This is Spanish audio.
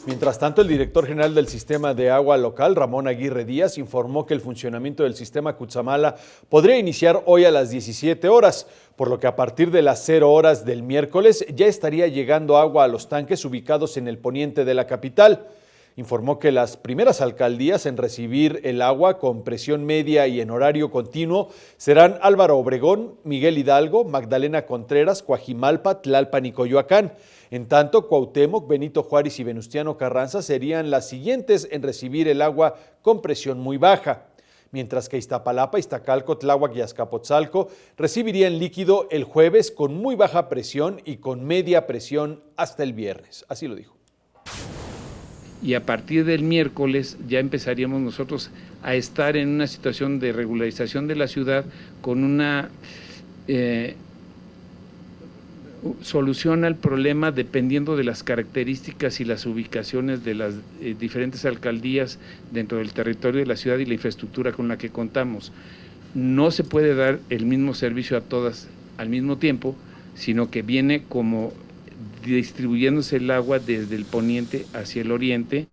Mientras tanto, el director general del Sistema de Agua Local, Ramón Aguirre Díaz, informó que el funcionamiento del sistema Cutzamala podría iniciar hoy a las 17 horas, por lo que a partir de las 0 horas del miércoles ya estaría llegando agua a los tanques ubicados en el poniente de la capital. Informó que las primeras alcaldías en recibir el agua con presión media y en horario continuo serán Álvaro Obregón, Miguel Hidalgo, Magdalena Contreras, Coajimalpa, Tlalpan y Coyoacán. En tanto, Cuauhtémoc, Benito Juárez y Venustiano Carranza serían las siguientes en recibir el agua con presión muy baja, mientras que Iztapalapa, Iztacalco, Tláhuac y Azcapotzalco recibirían líquido el jueves con muy baja presión y con media presión hasta el viernes. Así lo dijo. Y a partir del miércoles ya empezaríamos nosotros a estar en una situación de regularización de la ciudad con una solución al problema dependiendo de las características y las ubicaciones de las diferentes alcaldías dentro del territorio de la ciudad y la infraestructura con la que contamos. No se puede dar el mismo servicio a todas al mismo tiempo, sino que viene como distribuyéndose el agua desde el poniente hacia el oriente.